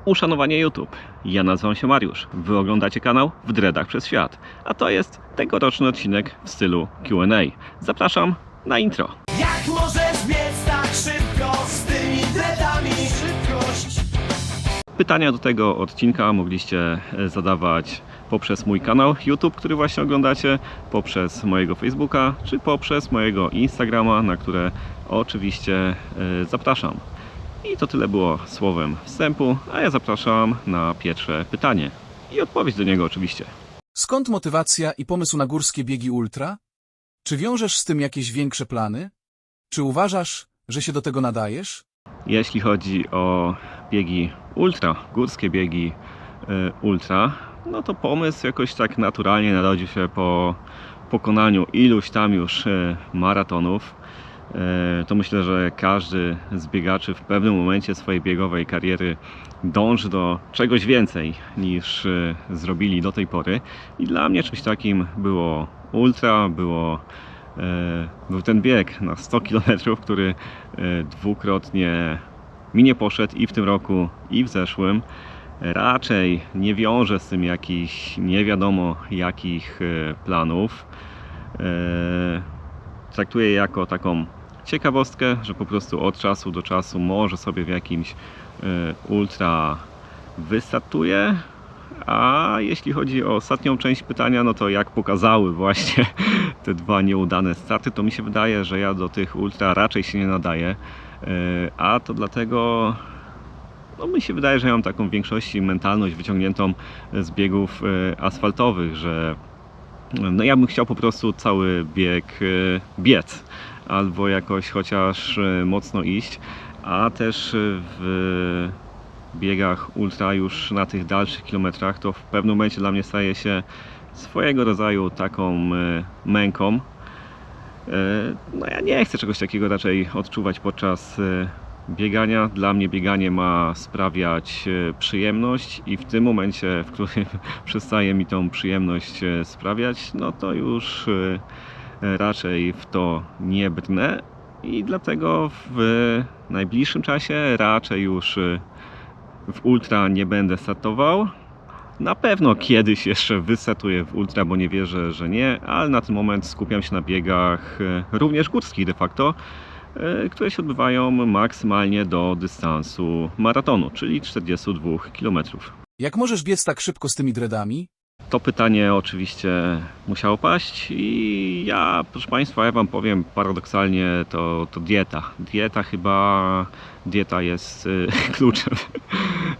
Uszanowanie YouTube. Ja nazywam się Mariusz. Wy oglądacie kanał W Dreadach przez Świat. A to jest tegoroczny odcinek w stylu Q&A. Zapraszam na intro. Jak możesz biec tak szybko z tymi dreadami? Szybkość. Pytania do tego odcinka mogliście zadawać poprzez mój kanał YouTube, który właśnie oglądacie, poprzez mojego Facebooka, czy poprzez mojego Instagrama, na które oczywiście zapraszam. I to tyle było słowem wstępu, a ja zapraszam na pierwsze pytanie i odpowiedź do niego oczywiście. Skąd motywacja i pomysł na górskie biegi ultra? Czy wiążesz z tym jakieś większe plany? Czy uważasz, że się do tego nadajesz? Jeśli chodzi o biegi ultra, górskie biegi ultra, no to pomysł jakoś tak naturalnie narodził się po pokonaniu iluś tam już maratonów. To myślę, że każdy z biegaczy w pewnym momencie swojej biegowej kariery dąży do czegoś więcej niż zrobili do tej pory. I dla mnie czymś takim było ultra, był ten bieg na 100 km, który dwukrotnie mi nie poszedł i w tym roku, i w zeszłym. Raczej nie wiążę z tym jakichś nie wiadomo jakich planów. Traktuję je jako taką ciekawostkę, że po prostu od czasu do czasu może sobie w jakimś ultra wystartuję. A jeśli chodzi o ostatnią część pytania, no to jak pokazały właśnie te dwa nieudane starty, to mi się wydaje, że ja do tych ultra raczej się nie nadaję. A to dlatego, no mi się wydaje, że ja mam taką w większości mentalność wyciągniętą z biegów asfaltowych, że no ja bym chciał po prostu cały bieg biec albo jakoś chociaż mocno iść, a też w biegach ultra już na tych dalszych kilometrach to w pewnym momencie dla mnie staje się swojego rodzaju taką męką. No ja nie chcę czegoś takiego raczej odczuwać podczas biegania. Dla mnie bieganie ma sprawiać przyjemność i w tym momencie, w którym przestaje mi tą przyjemność sprawiać, no to już raczej w to nie brnę i dlatego w najbliższym czasie raczej już w ultra nie będę startował. Na pewno kiedyś jeszcze wystartuję w ultra, bo nie wierzę, że nie, ale na ten moment skupiam się na biegach również górskich de facto, które się odbywają maksymalnie do dystansu maratonu, czyli 42 km. Jak możesz biec tak szybko z tymi dreadami? To pytanie oczywiście musiało paść i ja, proszę Państwa, ja Wam powiem paradoksalnie, to dieta. Dieta jest kluczem.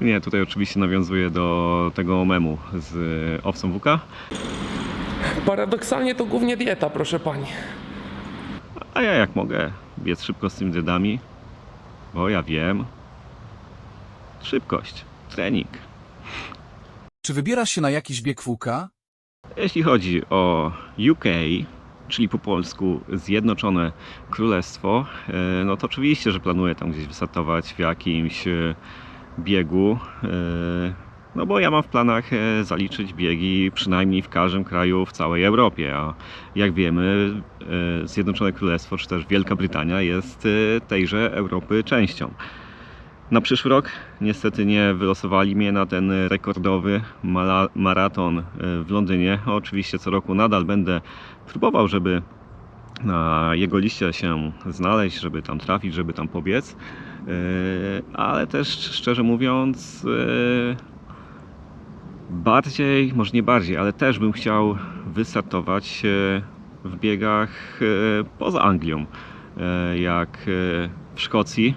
Nie, tutaj oczywiście nawiązuję do tego memu z owcą WK. Paradoksalnie to głównie dieta, proszę pani. A ja jak mogę biec szybko z tymi dreadami? Bo ja wiem. Szybkość, trening. Czy wybierasz się na jakiś bieg WK? Jeśli chodzi o UK, czyli po polsku Zjednoczone Królestwo, no to oczywiście, że planuję tam gdzieś wystartować w jakimś biegu, no bo ja mam w planach zaliczyć biegi przynajmniej w każdym kraju w całej Europie, a jak wiemy Zjednoczone Królestwo czy też Wielka Brytania jest tejże Europy częścią. Na przyszły rok niestety nie wylosowali mnie na ten rekordowy maraton w Londynie. Oczywiście co roku nadal będę próbował, żeby na jego liście się znaleźć, żeby tam trafić, żeby tam pobiec. Ale też szczerze mówiąc bardziej, może nie bardziej, ale też bym chciał wystartować w biegach poza Anglią, jak w Szkocji.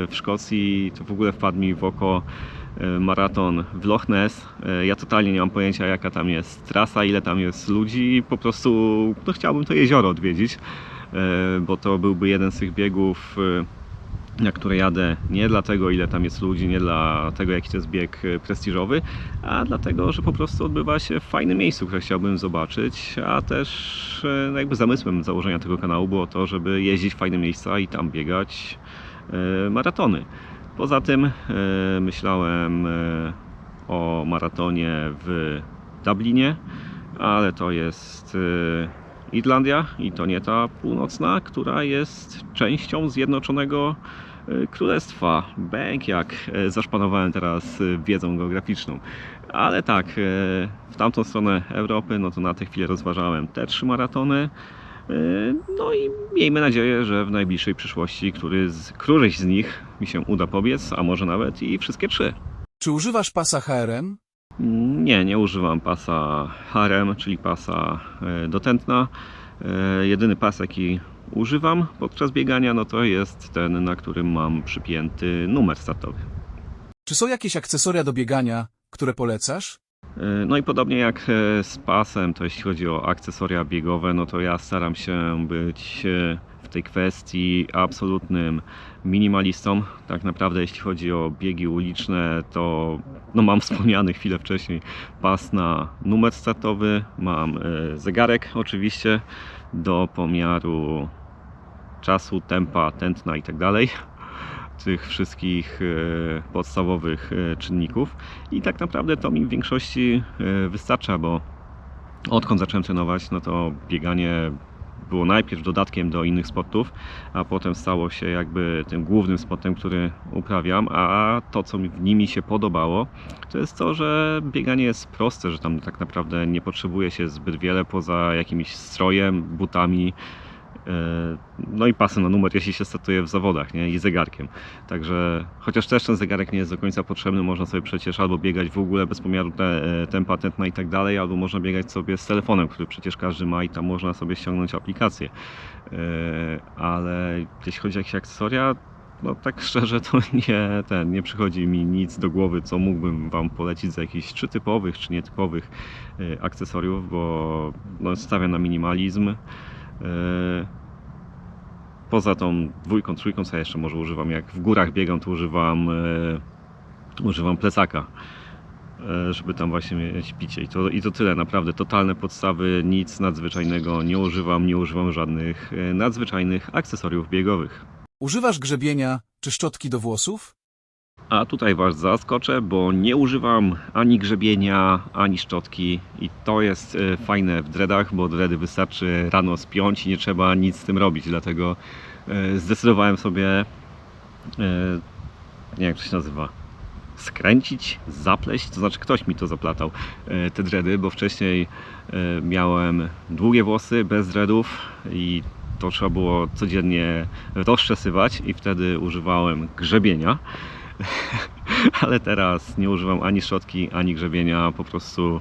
W Szkocji to w ogóle wpadł mi w oko maraton w Loch Ness. Ja totalnie nie mam pojęcia, jaka tam jest trasa, ile tam jest ludzi. Po prostu no, chciałbym to jezioro odwiedzić, bo to byłby jeden z tych biegów, na które jadę nie dlatego, ile tam jest ludzi, nie dlatego, jaki to jest bieg prestiżowy, a dlatego, że po prostu odbywa się w fajnym miejscu, które chciałbym zobaczyć, a też no, jakby zamysłem założenia tego kanału było to, żeby jeździć w fajne miejsca i tam biegać maratony. Poza tym myślałem o maratonie w Dublinie, ale to jest Irlandia i to nie ta północna, która jest częścią Zjednoczonego królestwa. Bęk jak zaszpanowałem teraz wiedzą geograficzną. Ale tak, w tamtą stronę Europy, no to na tę chwilę rozważałem te 3 maratony. No i miejmy nadzieję, że w najbliższej przyszłości któryś z nich mi się uda pobiec, a może nawet i wszystkie 3. Czy używasz pasa HRM? Nie używam pasa HRM, czyli pasa do tętna. Jedyny pas, jaki używam podczas biegania, no to jest ten, na którym mam przypięty numer startowy. Czy są jakieś akcesoria do biegania, które polecasz? No i podobnie jak z pasem, to jeśli chodzi o akcesoria biegowe, no to ja staram się być w tej kwestii absolutnym minimalistą. Tak naprawdę jeśli chodzi o biegi uliczne, to no mam wspomniany chwilę wcześniej pas na numer startowy, mam zegarek oczywiście do pomiaru czasu, tempa, tętna i tak dalej. Tych wszystkich podstawowych czynników i tak naprawdę to mi w większości wystarcza, bo odkąd zacząłem trenować, no to bieganie było najpierw dodatkiem do innych sportów, a potem stało się jakby tym głównym sportem, który uprawiam, a to, co w nimi się podobało, to jest to, że bieganie jest proste, że tam tak naprawdę nie potrzebuje się zbyt wiele poza jakimś strojem, butami, no i pasem na numer, jeśli się startuje w zawodach, nie? I zegarkiem. Także, chociaż też ten zegarek nie jest do końca potrzebny, można sobie przecież albo biegać w ogóle bez pomiaru tempa, tętna i tak dalej, albo można biegać sobie z telefonem, który przecież każdy ma i tam można sobie ściągnąć aplikację. Ale jeśli chodzi o jakieś akcesoria, no tak szczerze to nie przychodzi mi nic do głowy, co mógłbym Wam polecić z jakichś czy typowych, czy nietypowych akcesoriów, bo no, stawiam na minimalizm. Poza tą 2, 3, co ja jeszcze może używam, jak w górach biegam, to używam plecaka, żeby tam właśnie mieć picie. I to tyle, naprawdę totalne podstawy, nic nadzwyczajnego nie używam żadnych nadzwyczajnych akcesoriów biegowych. Używasz grzebienia czy szczotki do włosów? A tutaj Was zaskoczę, bo nie używam ani grzebienia, ani szczotki i to jest fajne w dreadach, bo dready wystarczy rano spiąć i nie trzeba nic z tym robić, dlatego zdecydowałem sobie, nie wiem jak to się nazywa, skręcić, zapleść, to znaczy ktoś mi to zaplatał, te dready, bo wcześniej miałem długie włosy bez dreadów i to trzeba było codziennie rozczesywać i wtedy używałem grzebienia. Ale teraz nie używam ani szczotki, ani grzebienia, po prostu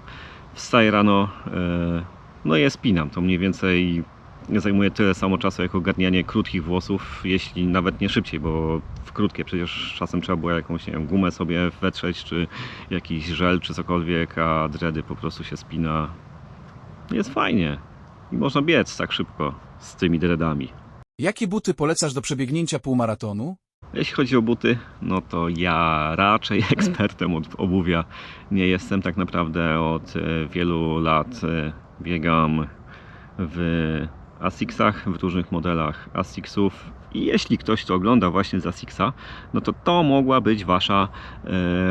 wstaję rano, no i je spinam. To mniej więcej zajmuje tyle samo czasu jak ogarnianie krótkich włosów, jeśli nawet nie szybciej, bo w krótkie przecież czasem trzeba było jakąś, nie wiem, gumę sobie wetrzeć, czy jakiś żel, czy cokolwiek, a dready po prostu się spina. Jest fajnie i można biec tak szybko z tymi dreadami. Jakie buty polecasz do przebiegnięcia półmaratonu? Jeśli chodzi o buty, no to ja raczej ekspertem od obuwia nie jestem. Tak naprawdę od wielu lat biegam w Asicsach, w różnych modelach Asicsów. I jeśli ktoś to ogląda właśnie z Asica, no to mogła być Wasza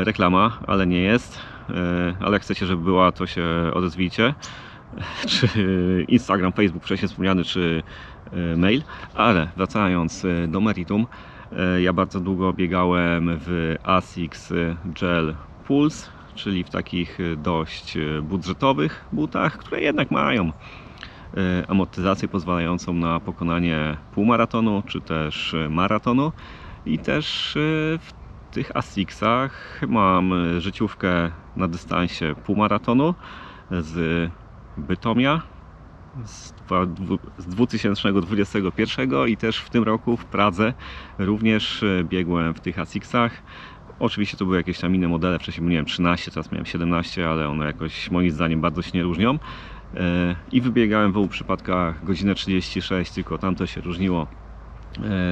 reklama, ale nie jest. Ale chcecie, żeby była, to się odezwijcie. Czy Instagram, Facebook, wcześniej wspomniany, czy mail. Ale wracając do meritum, ja bardzo długo biegałem w Asics Gel Pulse, czyli w takich dość budżetowych butach, które jednak mają amortyzację pozwalającą na pokonanie półmaratonu czy też maratonu. I też w tych Asicsach mam życiówkę na dystansie półmaratonu z Bytomia z 2021 i też w tym roku w Pradze również biegłem w tych Asicsach. Oczywiście to były jakieś tam inne modele, wcześniej miałem 13, teraz miałem 17, ale one jakoś moim zdaniem bardzo się nie różnią. I wybiegałem w obu przypadkach godzinę 36, tylko tam to się różniło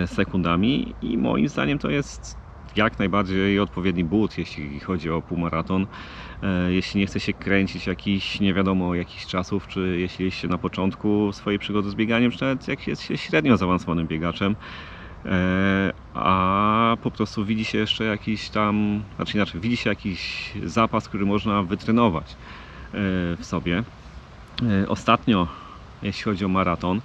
sekundami i moim zdaniem to jest jak najbardziej odpowiedni but, jeśli chodzi o półmaraton. Jeśli nie chce się kręcić jakichś nie wiadomo jakichś czasów, czy jeśli jest się na początku swojej przygody z bieganiem, czy nawet jak jest się średnio zaawansowanym biegaczem, a po prostu widzi się jeszcze jakiś tam, znaczy inaczej, widzi się jakiś zapas, który można wytrenować w sobie. Ostatnio jeśli chodzi o maraton,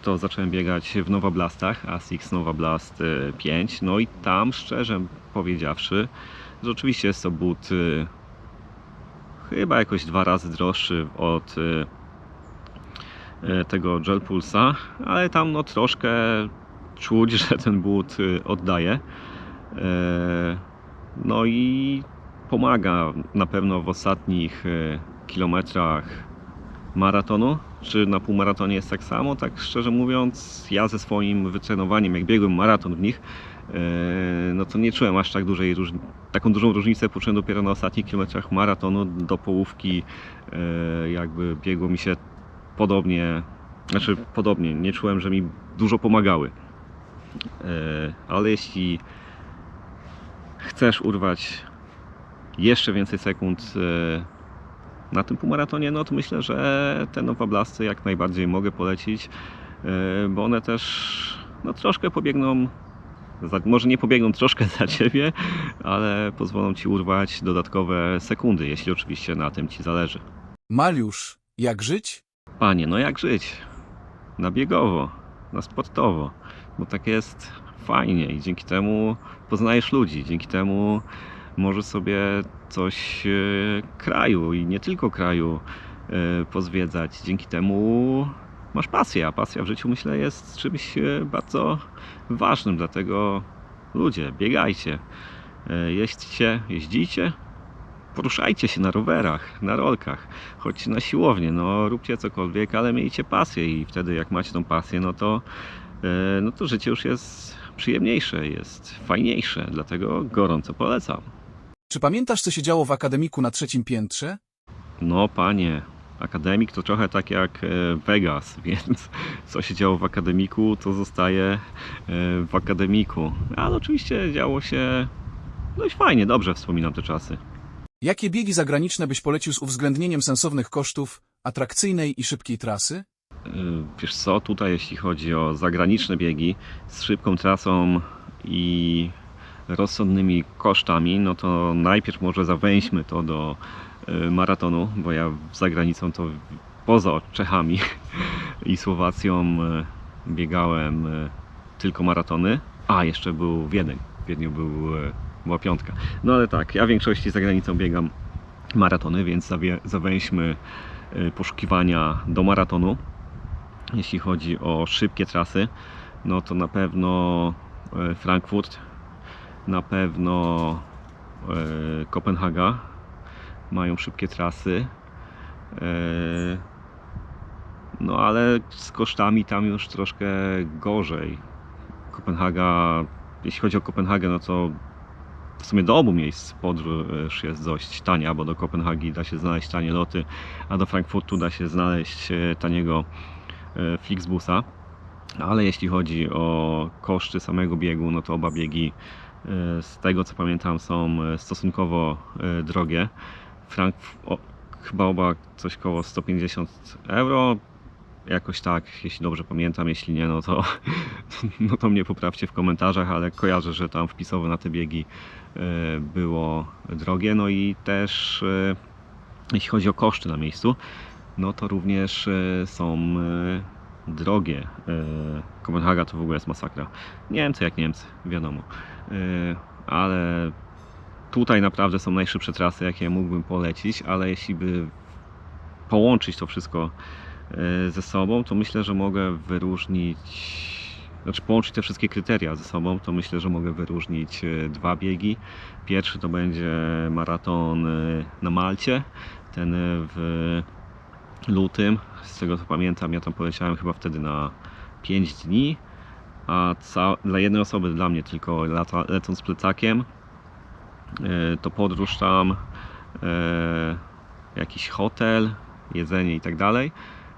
to zacząłem biegać w Nova Blastach, ASICS Nova Blast 5. No i tam, szczerze powiedziawszy, że oczywiście jest to but chyba jakoś 2 razy droższy od tego Gel Pulsa, ale tam no troszkę czuć, że ten but oddaje. No i pomaga na pewno w ostatnich kilometrach maratonu. Czy na półmaratonie jest tak samo? Tak szczerze mówiąc, ja ze swoim wytrenowaniem, jak biegłem maraton w nich, no to nie czułem aż tak taką dużą różnicę. Poczułem dopiero na ostatnich kilometrach maratonu. Do połówki jakby biegło mi się podobnie, nie czułem, że mi dużo pomagały. Ale jeśli chcesz urwać jeszcze więcej sekund na tym półmaratonie, no to myślę, że te Nova Blasty jak najbardziej mogę polecić, bo one też no troszkę pobiegną, może nie pobiegną troszkę za Ciebie, ale pozwolą Ci urwać dodatkowe sekundy, jeśli oczywiście na tym Ci zależy. Mariusz, jak żyć? Panie, no jak żyć? Na biegowo, na sportowo, bo tak jest fajnie i dzięki temu poznajesz ludzi, dzięki temu możesz sobie coś kraju i nie tylko kraju pozwiedzać. Dzięki temu masz pasję, a pasja w życiu myślę jest czymś bardzo ważnym, dlatego ludzie, biegajcie, jeździcie, poruszajcie się na rowerach, na rolkach, chodźcie na siłownię, no róbcie cokolwiek, ale miejcie pasję i wtedy jak macie tą pasję, no to życie już jest przyjemniejsze, jest fajniejsze, dlatego gorąco polecam. Czy pamiętasz, co się działo w akademiku na 3. piętrze? No panie, akademik to trochę tak jak Vegas, więc co się działo w akademiku, to zostaje w akademiku. Ale oczywiście działo się dość fajnie, dobrze wspominam te czasy. Jakie biegi zagraniczne byś polecił z uwzględnieniem sensownych kosztów, atrakcyjnej i szybkiej trasy? Wiesz co, tutaj jeśli chodzi o zagraniczne biegi z szybką trasą i rozsądnymi kosztami, no to najpierw może zawęźmy to do maratonu, bo ja za granicą to poza Czechami i Słowacją biegałem tylko maratony, a jeszcze był Wiedeń. W Wiedniu była 5. No ale tak, ja w większości za granicą biegam maratony, więc zawęźmy poszukiwania do maratonu. Jeśli chodzi o szybkie trasy, no to na pewno Frankfurt, na pewno Kopenhaga mają szybkie trasy. No ale z kosztami tam już troszkę gorzej. Kopenhaga, jeśli chodzi o Kopenhagę, no to w sumie do obu miejsc podróż jest dość tania, bo do Kopenhagi da się znaleźć tanie loty, a do Frankfurtu da się znaleźć taniego Flixbusa. Ale jeśli chodzi o koszty samego biegu, no to oba biegi z tego co pamiętam są stosunkowo drogie. Chyba oba coś koło 150 euro. Jakoś tak, jeśli dobrze pamiętam, jeśli nie, no to mnie poprawcie w komentarzach, ale kojarzę, że tam wpisowe na te biegi było drogie. No i też jeśli chodzi o koszty na miejscu, no to również są drogie. Kopenhaga to w ogóle jest masakra. Niemcy jak Niemcy, wiadomo. Ale tutaj naprawdę są najszybsze trasy, jakie mógłbym polecić, ale jeśli by połączyć to wszystko ze sobą, to myślę, że mogę połączyć te wszystkie kryteria ze sobą, to myślę, że mogę wyróżnić 2 biegi. Pierwszy to będzie maraton na Malcie, ten w lutym. Z tego co pamiętam, ja tam poleciałem chyba wtedy na 5 dni, a dla jednej osoby, dla mnie tylko lecąc z plecakiem, to podróż tam, jakiś hotel, jedzenie i tak dalej,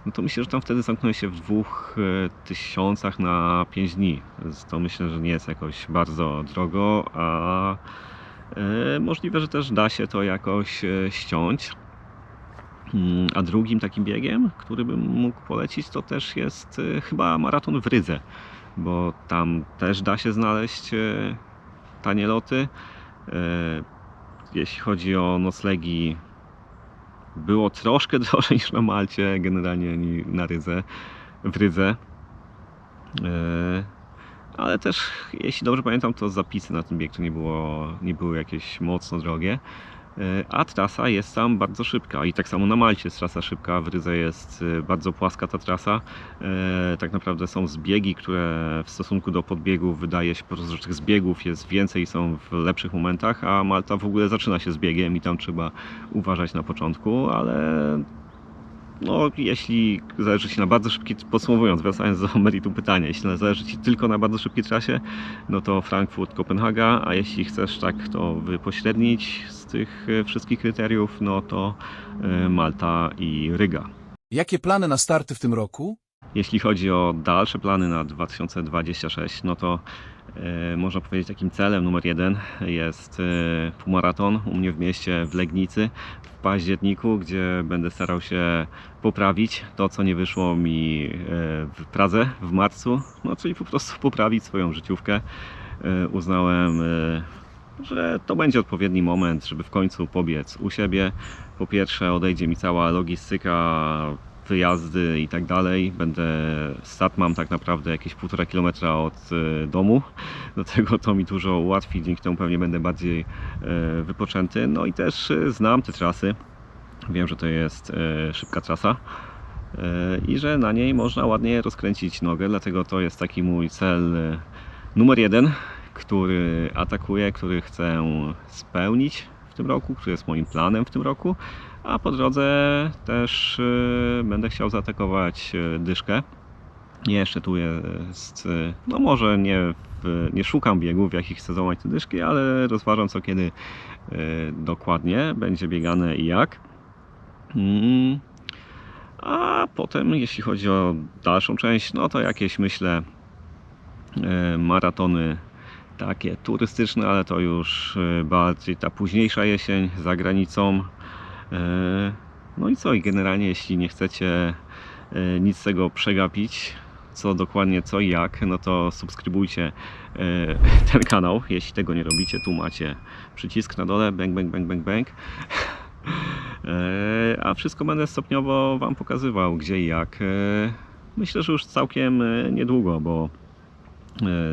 no to myślę, że tam wtedy zamknąłem się w 2000 na 5 dni. To myślę, że nie jest jakoś bardzo drogo, a możliwe, że też da się to jakoś ściąć. A drugim takim biegiem, który bym mógł polecić, to też jest chyba maraton w Rydze, bo tam też da się znaleźć tanie loty. Jeśli chodzi o noclegi, było troszkę drożej niż na Malcie, generalnie w Rydze. Ale też, jeśli dobrze pamiętam, to zapisy na ten bieg to nie były jakieś mocno drogie. A trasa jest tam bardzo szybka i tak samo na Malcie jest trasa szybka, w Rydze jest bardzo płaska ta trasa. Tak naprawdę są zbiegi, które w stosunku do podbiegów wydaje się po prostu, że tych zbiegów jest więcej, są w lepszych momentach, a Malta w ogóle zaczyna się z biegiem i tam trzeba uważać na początku, ale no, jeśli zależy Ci na bardzo szybkiej, podsumowując, wracając do meritum pytania, jeśli zależy Ci tylko na bardzo szybkiej trasie, no to Frankfurt, Kopenhaga, a jeśli chcesz tak to wypośrednić z tych wszystkich kryteriów, no to Malta i Ryga. Jakie plany na starty w tym roku? Jeśli chodzi o dalsze plany na 2026, no to można powiedzieć takim celem numer 1 jest półmaraton u mnie w mieście w Legnicy w październiku, gdzie będę starał się poprawić to, co nie wyszło mi w Pradze w marcu, no czyli po prostu poprawić swoją życiówkę. Uznałem, że to będzie odpowiedni moment, żeby w końcu pobiec u siebie. Po pierwsze odejdzie mi cała logistyka, wyjazdy i tak dalej. Start mam tak naprawdę jakieś 1,5 kilometra od domu. Do tego to mi dużo ułatwi, dzięki temu pewnie będę bardziej wypoczęty. No i też znam te trasy. Wiem, że to jest szybka trasa i że na niej można ładnie rozkręcić nogę, dlatego to jest taki mój cel numer 1, który atakuję, który chcę spełnić w tym roku, który jest moim planem w tym roku. A po drodze też będę chciał zaatakować dyszkę. Jeszcze tu jest, no może nie szukam biegów, w jakich chcę złamać te dyszki, ale rozważam co kiedy dokładnie będzie biegane i jak. A potem jeśli chodzi o dalszą część, no to jakieś myślę maratony takie turystyczne, ale to już bardziej ta późniejsza jesień za granicą. No i co? I generalnie jeśli nie chcecie nic z tego przegapić, co dokładnie, co i jak, no to subskrybujcie ten kanał. Jeśli tego nie robicie, tu macie przycisk na dole, bang, bang, bang, bang, bang. A wszystko będę stopniowo Wam pokazywał, gdzie i jak. Myślę, że już całkiem niedługo, bo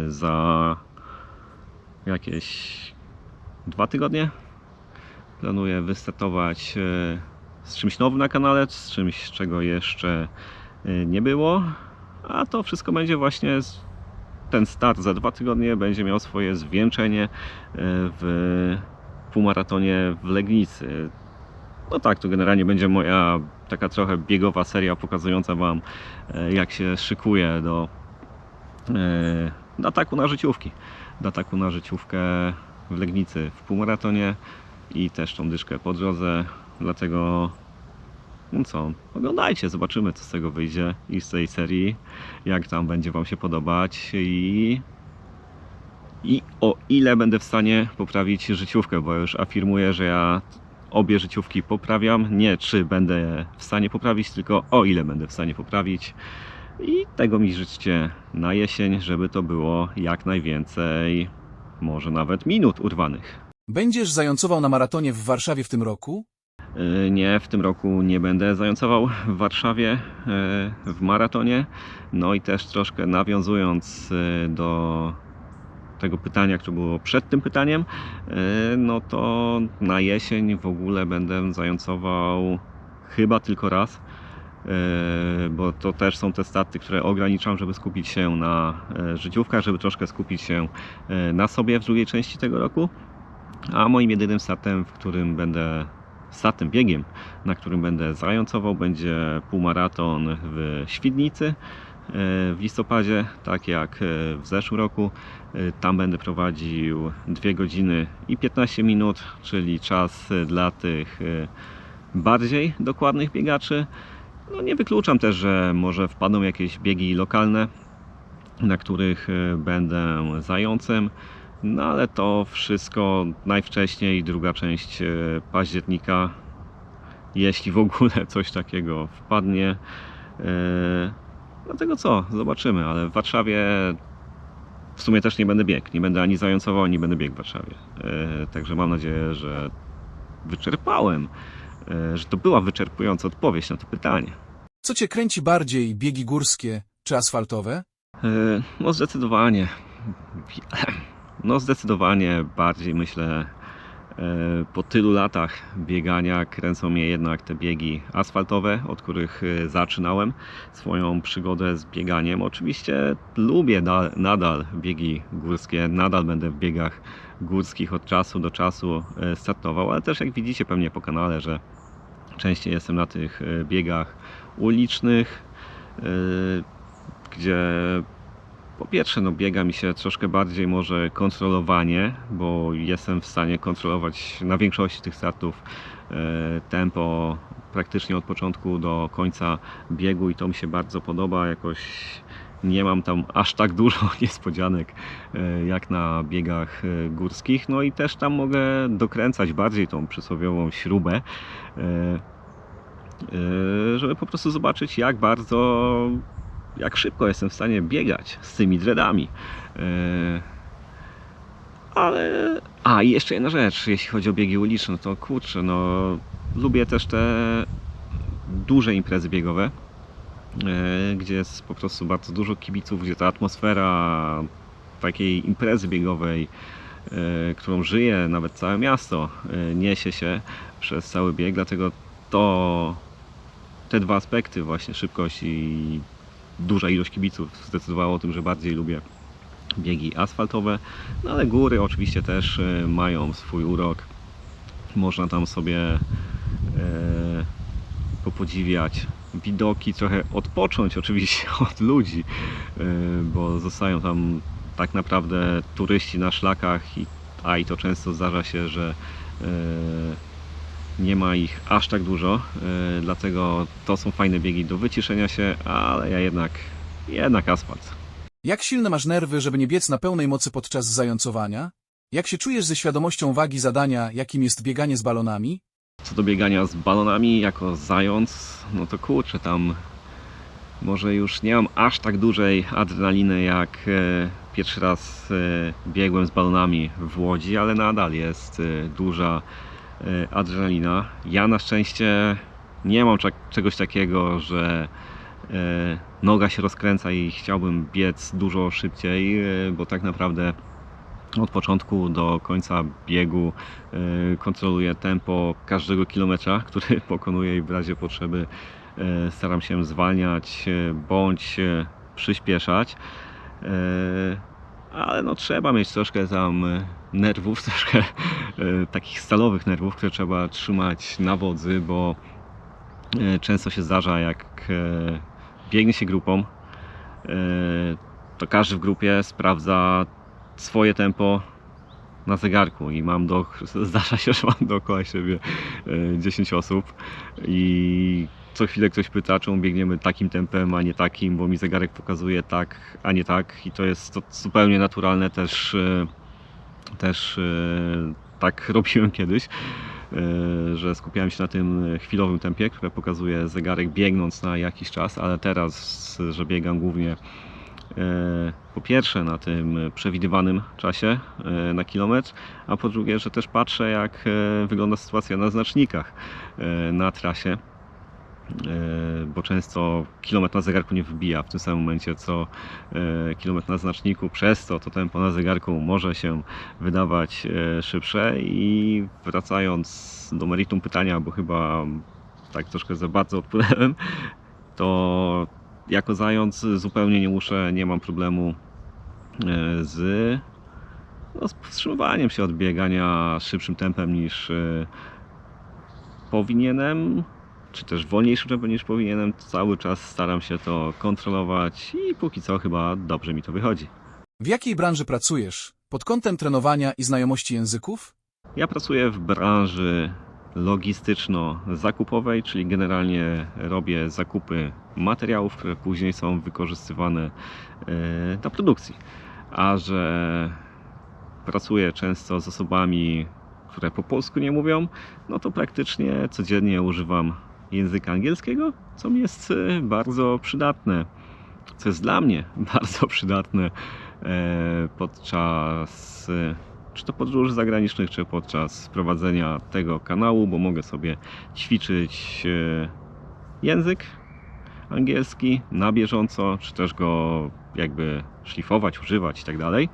za jakieś 2 tygodnie planuję wystartować z czymś nowym na kanale, z czymś, czego jeszcze nie było. A to wszystko będzie właśnie, ten start za 2 tygodnie będzie miał swoje zwieńczenie w półmaratonie w Legnicy. No tak, to generalnie będzie moja taka trochę biegowa seria pokazująca Wam, jak się szykuję do ataku na życiówki. Do ataku na życiówkę w Legnicy w półmaratonie i też tą dyszkę po drodze. Dlatego no co, oglądajcie, zobaczymy co z tego wyjdzie i z tej serii, jak tam będzie Wam się podobać i o ile będę w stanie poprawić życiówkę, bo już afirmuję, że ja obie życiówki poprawiam. Nie czy będę w stanie poprawić, tylko o ile będę w stanie poprawić. I tego mi życzcie na jesień, żeby to było jak najwięcej, może nawet minut urwanych. Będziesz zającował na maratonie w Warszawie w tym roku? Nie, w tym roku nie będę zającował w Warszawie w maratonie. No i też troszkę nawiązując do tego pytania, które było przed tym pytaniem, no to na jesień w ogóle będę zającował chyba tylko raz, bo to też są te starty, które ograniczam, żeby skupić się na życiówkach, żeby troszkę skupić się na sobie w drugiej części tego roku. A moim jedynym startem biegiem, na którym będę zającował, będzie półmaraton w Świdnicy w listopadzie, tak jak w zeszłym roku. Tam będę prowadził 2 godziny i 15 minut, czyli czas dla tych bardziej dokładnych biegaczy. No nie wykluczam też, że może wpadną jakieś biegi lokalne, na których będę zającem. No ale to wszystko najwcześniej druga część października, jeśli w ogóle coś takiego wpadnie. Dlatego co? Zobaczymy, ale w Warszawie w sumie też nie będę biegł. Nie będę ani zającował, ani będę biegł w Warszawie. Także mam nadzieję, że wyczerpałem że to była wyczerpująca odpowiedź na to pytanie. Co cię kręci bardziej, biegi górskie czy asfaltowe? No zdecydowanie. No zdecydowanie bardziej myślę, po tylu latach biegania kręcą mnie jednak te biegi asfaltowe, od których zaczynałem swoją przygodę z bieganiem. Oczywiście lubię nadal biegi górskie, nadal będę w biegach górskich od czasu do czasu startował, ale też jak widzicie pewnie po kanale, że częściej jestem na tych biegach ulicznych, gdzie po pierwsze no biega mi się troszkę bardziej może kontrolowanie, bo jestem w stanie kontrolować na większości tych startów tempo praktycznie od początku do końca biegu i to mi się bardzo podoba. Jakoś nie mam tam aż tak dużo niespodzianek jak na biegach górskich. No i też tam mogę dokręcać bardziej tą przysłowiową śrubę, żeby po prostu zobaczyć jak szybko jestem w stanie biegać z tymi dreadami. Ale... i jeszcze jedna rzecz, jeśli chodzi o biegi uliczne, to kurczę, no lubię też te duże imprezy biegowe, gdzie jest po prostu bardzo dużo kibiców, gdzie ta atmosfera takiej imprezy biegowej, którą żyje nawet całe miasto, niesie się przez cały bieg, dlatego te dwa aspekty, właśnie szybkość i duża ilość kibiców, zdecydowało o tym, że bardziej lubię biegi asfaltowe, no ale góry oczywiście też mają swój urok. Można tam sobie popodziwiać widoki, trochę odpocząć oczywiście od ludzi, bo zostają tam tak naprawdę turyści na szlakach i to często zdarza się, że nie ma ich aż tak dużo, dlatego to są fajne biegi do wyciszenia się, ale ja jednak asfalt. Jak silne masz nerwy, żeby nie biec na pełnej mocy podczas zającowania? Jak się czujesz ze świadomością wagi zadania, jakim jest bieganie z balonami? Co do biegania z balonami jako zając, no to kurczę, tam może już nie mam aż tak dużej adrenaliny jak pierwszy raz biegłem z balonami w Łodzi, ale nadal jest duża adrenalina. Ja na szczęście nie mam czegoś takiego, że noga się rozkręca i chciałbym biec dużo szybciej, bo tak naprawdę od początku do końca biegu kontroluję tempo każdego kilometra, który pokonuję i w razie potrzeby staram się zwalniać bądź przyspieszać. Ale no trzeba mieć troszkę tam nerwów, troszkę takich stalowych nerwów, które trzeba trzymać na wodzy, bo często się zdarza, jak biegnie się grupą, to każdy w grupie sprawdza swoje tempo na zegarku i zdarza się, że mam dookoła siebie 10 osób i co chwilę ktoś pyta, czemu biegniemy takim tempem, a nie takim, bo mi zegarek pokazuje tak, a nie tak i to jest zupełnie naturalne, też tak robiłem kiedyś, że skupiałem się na tym chwilowym tempie, które pokazuje zegarek biegnąc na jakiś czas, ale teraz, że biegam głównie po pierwsze na tym przewidywanym czasie na kilometr, a po drugie, że też patrzę, jak wygląda sytuacja na znacznikach na trasie, bo często kilometr na zegarku nie wybija w tym samym momencie co kilometr na znaczniku, przez to tempo na zegarku może się wydawać szybsze. I wracając do meritum pytania, bo chyba tak troszkę za bardzo odpłynąłem, to jako zając zupełnie nie mam problemu z powstrzymywaniem się od biegania szybszym tempem niż powinienem, czy też wolniejszym tempem niż powinienem. Cały czas staram się to kontrolować i póki co chyba dobrze mi to wychodzi. W jakiej branży pracujesz? Pod kątem trenowania i znajomości języków? Ja pracuję w branży logistyczno-zakupowej, czyli generalnie robię zakupy materiałów, które później są wykorzystywane do produkcji. A że pracuję często z osobami, które po polsku nie mówią, no to praktycznie codziennie używam języka angielskiego, co mi jest bardzo przydatne, co jest dla mnie bardzo przydatne podczas czy to podróży zagranicznych, czy podczas prowadzenia tego kanału, bo mogę sobie ćwiczyć język angielski na bieżąco, czy też go jakby szlifować, używać i tak dalej.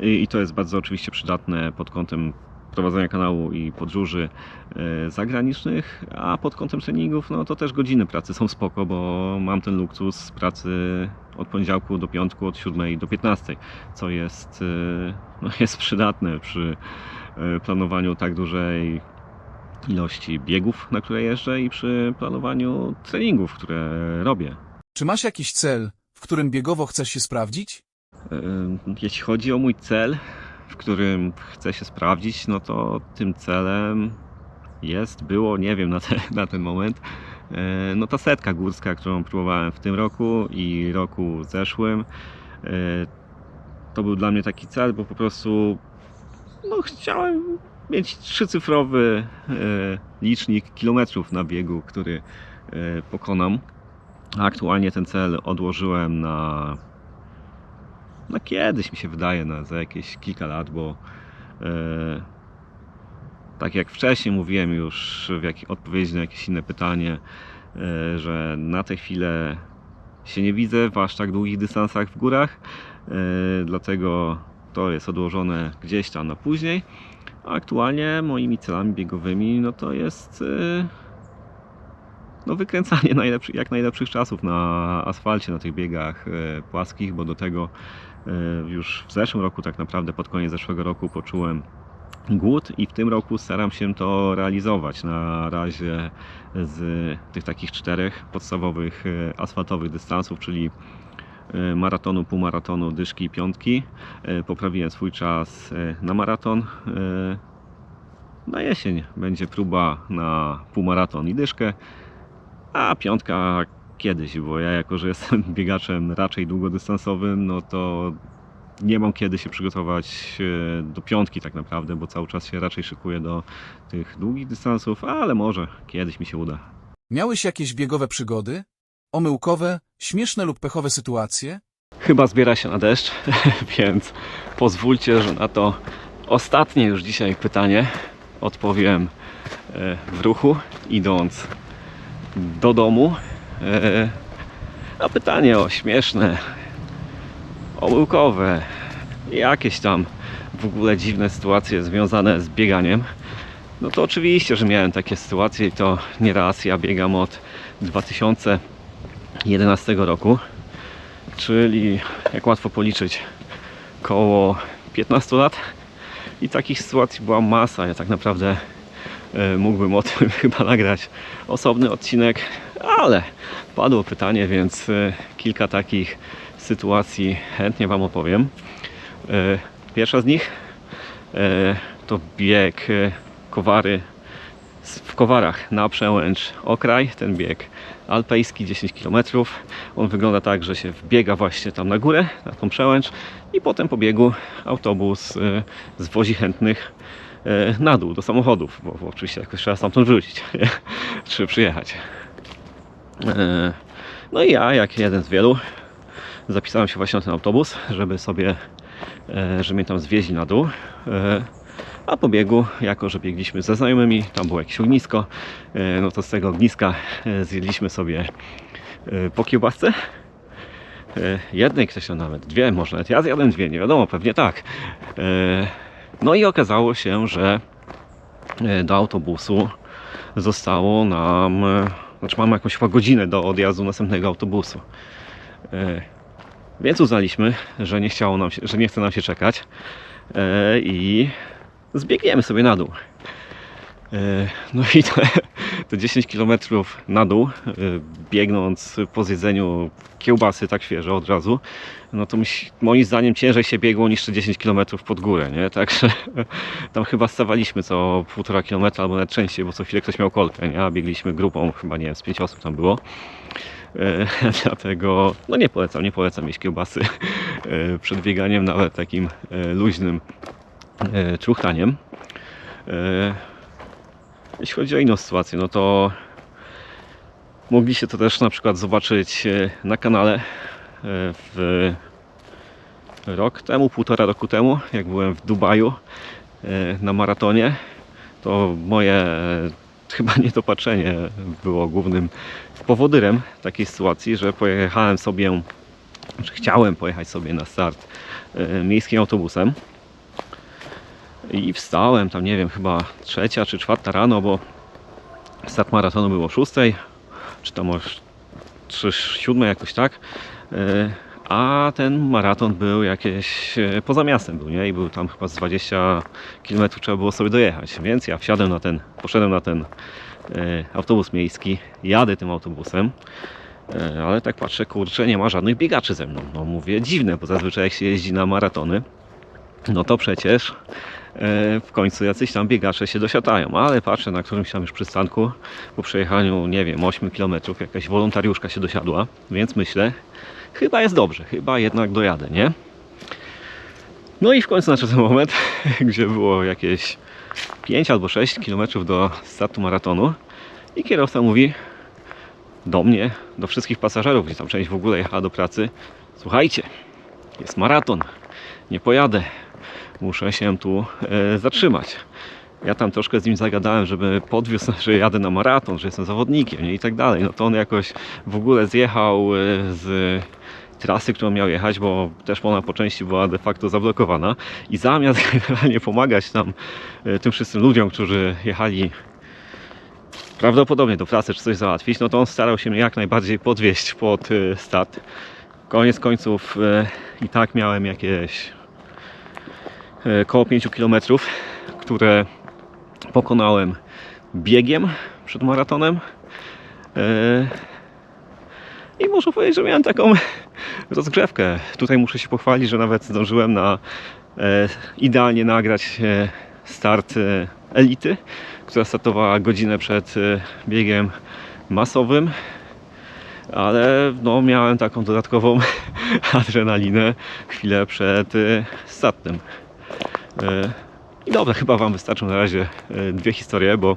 I to jest bardzo oczywiście przydatne pod kątem prowadzenia kanału i podróży zagranicznych, a pod kątem treningów, no to też godziny pracy są spoko, bo mam ten luksus pracy od poniedziałku do piątku, od 7 do 15, co jest, no jest przydatne przy planowaniu tak dużej ilości biegów, na które jeżdżę, i przy planowaniu treningów, które robię. Czy masz jakiś cel, w którym biegowo chcesz się sprawdzić? Jeśli chodzi o mój cel, w którym chcę się sprawdzić, no to tym celem było, nie wiem na ten moment, no ta 100 górska, którą próbowałem w tym roku i roku zeszłym. To był dla mnie taki cel, bo po prostu no, chciałem mieć 3-cyfrowy licznik kilometrów na biegu, który pokonam. Aktualnie ten cel odłożyłem na kiedyś, mi się wydaje, za jakieś kilka lat, bo tak jak wcześniej mówiłem już w odpowiedzi na jakieś inne pytanie, że na tę chwilę się nie widzę w aż tak długich dystansach w górach, dlatego to jest odłożone gdzieś tam na później. A aktualnie moimi celami biegowymi no to jest no wykręcanie jak najlepszych czasów na asfalcie, na tych biegach płaskich, bo do tego już w zeszłym roku, tak naprawdę pod koniec zeszłego roku, poczułem głód i w tym roku staram się to realizować. Na razie z tych takich 4 podstawowych asfaltowych dystansów, czyli maratonu, półmaratonu, dyszki i piątki, poprawiłem swój czas na maraton. Na jesień będzie próba na półmaraton i dyszkę, a piątka kiedyś, bo ja, jako że jestem biegaczem raczej długodystansowym, no to nie mam kiedy się przygotować do piątki tak naprawdę, bo cały czas się raczej szykuję do tych długich dystansów, ale może kiedyś mi się uda. Miałeś jakieś biegowe przygody? Omyłkowe, śmieszne lub pechowe sytuacje? Chyba zbiera się na deszcz, więc pozwólcie, że na to ostatnie już dzisiaj pytanie odpowiem w ruchu, idąc do domu. A pytanie o śmieszne, omyłkowe, jakieś tam w ogóle dziwne sytuacje związane z bieganiem, no to oczywiście, że miałem takie sytuacje i to nieraz. Ja biegam od 2011 roku, czyli jak łatwo policzyć, koło 15 lat, i takich sytuacji była masa. Ja tak naprawdę mógłbym o tym chyba nagrać osobny odcinek, ale padło pytanie, więc kilka takich sytuacji chętnie Wam opowiem. Pierwsza z nich to bieg Kowary w Kowarach na Przełęcz Okraj. Ten bieg alpejski, 10 km. On wygląda tak, że się wbiega właśnie tam na górę, na tą przełęcz, i potem po biegu autobus zwozi chętnych na dół do samochodów, bo oczywiście jakoś trzeba stamtąd wrócić czy przyjechać. No i ja, jak jeden z wielu, zapisałem się właśnie na ten autobus, żeby mnie tam zwieźli na dół. A po biegu, jako że biegliśmy ze znajomymi, tam było jakieś ognisko, no to z tego ogniska zjedliśmy sobie po kiełbasce. Jednej, ktoś tam nawet 2, może nawet ja zjadłem 2, nie wiadomo, pewnie tak. No i okazało się, że do autobusu zostało nam, znaczy mamy jakąś chyba godzinę do odjazdu następnego autobusu. Więc uznaliśmy, że nie chce nam się czekać i zbiegniemy sobie na dół. No i te 10 km na dół, biegnąc po zjedzeniu kiełbasy tak świeżo od razu, no to moim zdaniem ciężej się biegło niż te 10 km pod górę, nie? Także tam chyba stawaliśmy co 1,5 km albo nawet częściej, bo co chwilę ktoś miał kolkę, nie? A biegliśmy grupą, chyba nie wiem, z 5 osób tam było. Dlatego no nie polecam mieć kiełbasy przed bieganiem, nawet takim luźnym czuchtaniem. Jeśli chodzi o inną sytuację, no to mogliście to też na przykład zobaczyć na kanale w rok temu, 1,5 roku temu, jak byłem w Dubaju na maratonie, to moje chyba niedopatrzenie było głównym powodyrem takiej sytuacji, że pojechałem sobie, czy chciałem pojechać sobie na start miejskim autobusem i wstałem tam, nie wiem, chyba 3. czy 4 rano, bo start maratonu był o 6, czy tam o 3:07 jakoś tak, a ten maraton był jakieś poza miastem był, nie? I był tam chyba z 20 km trzeba było sobie dojechać, więc ja poszedłem na ten autobus miejski, jadę tym autobusem, ale tak patrzę, kurczę, nie ma żadnych biegaczy ze mną. No mówię, dziwne, bo zazwyczaj jak się jeździ na maratony, no to przecież w końcu jacyś tam biegacze się dosiadają, ale patrzę na którymś tam już przystanku po przejechaniu, nie wiem, 8 km jakaś wolontariuszka się dosiadła, więc myślę, chyba jest dobrze, chyba jednak dojadę, nie? No i w końcu nadszedł ten moment, gdzie było jakieś 5 albo 6 km do startu maratonu i kierowca mówi do mnie, do wszystkich pasażerów, gdzie tam część w ogóle jechała do pracy: słuchajcie, jest maraton, nie pojadę, muszę się tu zatrzymać. Ja tam troszkę z nim zagadałem, żeby podwiózł, że jadę na maraton, że jestem zawodnikiem, nie? I tak dalej. No to on jakoś w ogóle zjechał z trasy, którą miał jechać, bo też ona po części była de facto zablokowana i zamiast generalnie pomagać tam tym wszystkim ludziom, którzy jechali prawdopodobnie do pracy czy coś załatwić, no to on starał się mnie jak najbardziej podwieźć pod start. Koniec końców i tak miałem jakieś koło 5 km, które pokonałem biegiem przed maratonem. I muszę powiedzieć, że miałem taką rozgrzewkę. Tutaj muszę się pochwalić, że nawet zdążyłem idealnie nagrać start elity, która startowała godzinę przed biegiem masowym, ale no, miałem taką dodatkową adrenalinę chwilę przed startem. I dobra, chyba Wam wystarczą na razie 2 historie, bo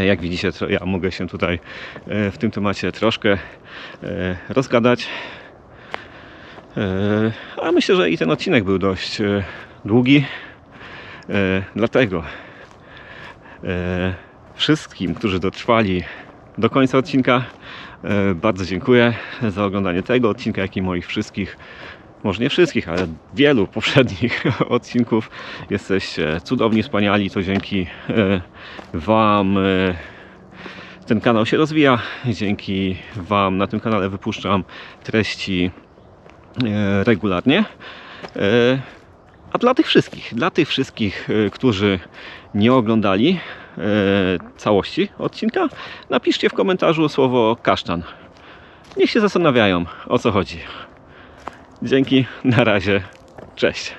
jak widzicie, ja mogę się tutaj w tym temacie troszkę rozgadać. Ale myślę, że i ten odcinek był dość długi. Dlatego wszystkim, którzy dotrwali do końca odcinka, bardzo dziękuję za oglądanie tego odcinka, jak i moich wszystkich, może nie wszystkich, ale wielu poprzednich odcinków. Jesteście cudowni, wspaniali, to dzięki Wam ten kanał się rozwija. Dzięki Wam na tym kanale wypuszczam treści regularnie. A dla tych wszystkich, którzy nie oglądali całości odcinka, napiszcie w komentarzu słowo kasztan. Niech się zastanawiają, o co chodzi. Dzięki, na razie, cześć.